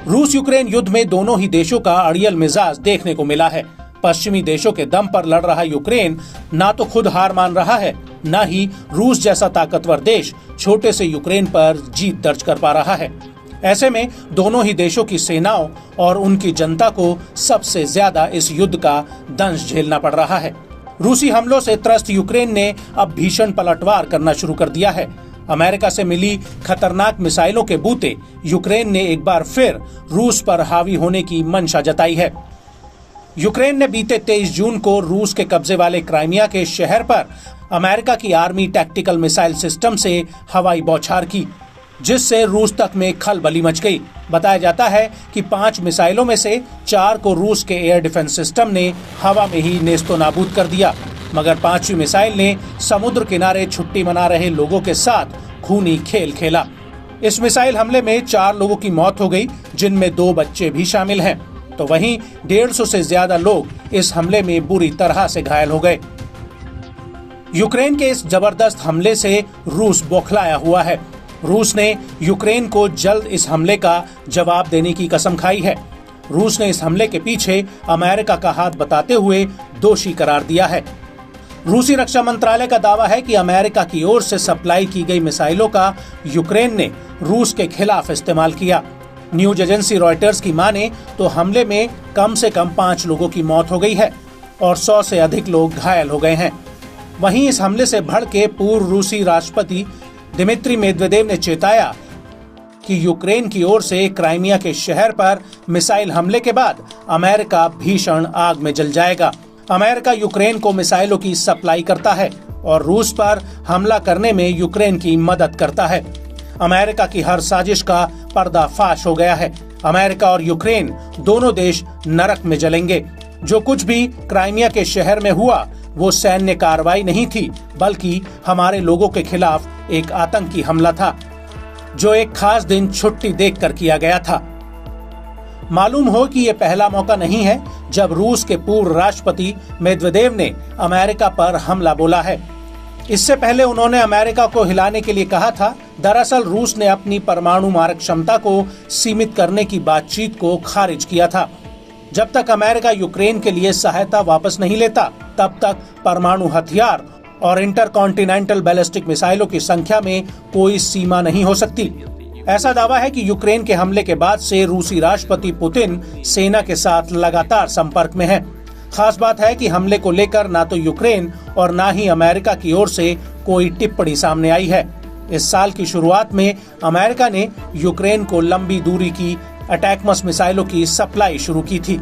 रूस यूक्रेन युद्ध में दोनों ही देशों का अड़ियल मिजाज देखने को मिला है। पश्चिमी देशों के दम पर लड़ रहा यूक्रेन ना तो खुद हार मान रहा है, न ही रूस जैसा ताकतवर देश छोटे से यूक्रेन पर जीत दर्ज कर पा रहा है। ऐसे में दोनों ही देशों की सेनाओं और उनकी जनता को सबसे ज्यादा इस युद्ध का दंश झेलना पड़ रहा है। रूसी हमलों से त्रस्त यूक्रेन ने अब भीषण पलटवार करना शुरू कर दिया है। अमेरिका से मिली खतरनाक मिसाइलों के बूते यूक्रेन ने एक बार फिर रूस पर हावी होने की मंशा जताई है। यूक्रेन ने बीते 23 जून को रूस के कब्जे वाले क्राइमिया के शहर पर अमेरिका की आर्मी टैक्टिकल मिसाइल सिस्टम से हवाई बौछार की, जिससे रूस तक में खलबली मच गई। बताया जाता है कि 5 मिसाइलों में से 4 को रूस के एयर डिफेंस सिस्टम ने हवा में ही नेस्तो नाबूद कर दिया, मगर 5वीं मिसाइल ने समुद्र किनारे छुट्टी मना रहे लोगों के साथ खूनी खेल खेला। इस मिसाइल हमले में 4 लोगों की मौत हो गई, जिनमें 2 बच्चे भी शामिल हैं, तो वहीं 150 से ज्यादा लोग इस हमले में बुरी तरह से घायल हो गए। यूक्रेन के इस जबरदस्त हमले से रूस बौखलाया हुआ है। रूस ने यूक्रेन को जल्द इस हमले का जवाब देने की कसम खाई है। रूस ने इस हमले के पीछे अमेरिका का हाथ बताते हुए दोषी करार दिया है। रूसी रक्षा मंत्रालय का दावा है कि अमेरिका की ओर से सप्लाई की गई मिसाइलों का यूक्रेन ने रूस के खिलाफ इस्तेमाल किया। न्यूज एजेंसी रॉयटर्स की माने तो हमले में कम से कम 5 लोगों की मौत हो गई है और 100 से अधिक लोग घायल हो गए हैं। वहीं इस हमले से भड़के पूर्व रूसी राष्ट्रपति दिमित्री मेदवेदेव ने चेताया कि यूक्रेन की ओर से क्राइमिया के शहर पर मिसाइल हमले के बाद अमेरिका भीषण आग में जल जाएगा। अमेरिका यूक्रेन को मिसाइलों की सप्लाई करता है और रूस पर हमला करने में यूक्रेन की मदद करता है। अमेरिका की हर साजिश का पर्दाफाश हो गया है। अमेरिका और यूक्रेन दोनों देश नरक में जलेंगे। जो कुछ भी क्राइमिया के शहर में हुआ वो सैन्य कार्रवाई नहीं थी, बल्कि हमारे लोगों के खिलाफ एक आतंकी हमला था, जो एक खास दिन छुट्टी देखकर किया गया था। मालूम हो कि ये पहला मौका नहीं है जब रूस के पूर्व राष्ट्रपति मेदवेदेव ने अमेरिका पर हमला बोला है। इससे पहले उन्होंने अमेरिका को हिलाने के लिए कहा था। दरअसल रूस ने अपनी परमाणु मारक क्षमता को सीमित करने की बातचीत को खारिज किया था। जब तक अमेरिका यूक्रेन के लिए सहायता वापस नहीं लेता, तब तक परमाणु हथियार और इंटरकॉन्टिनेंटल बैलिस्टिक मिसाइलों की संख्या में कोई सीमा नहीं हो सकती। ऐसा दावा है कि यूक्रेन के हमले के बाद से रूसी राष्ट्रपति पुतिन सेना के साथ लगातार संपर्क में हैं। खास बात है कि हमले को लेकर ना तो यूक्रेन और ना ही अमेरिका की ओर से कोई टिप्पणी सामने आई है। इस साल की शुरुआत में अमेरिका ने यूक्रेन को लंबी दूरी की अटैकमस मिसाइलों की सप्लाई शुरू की थी।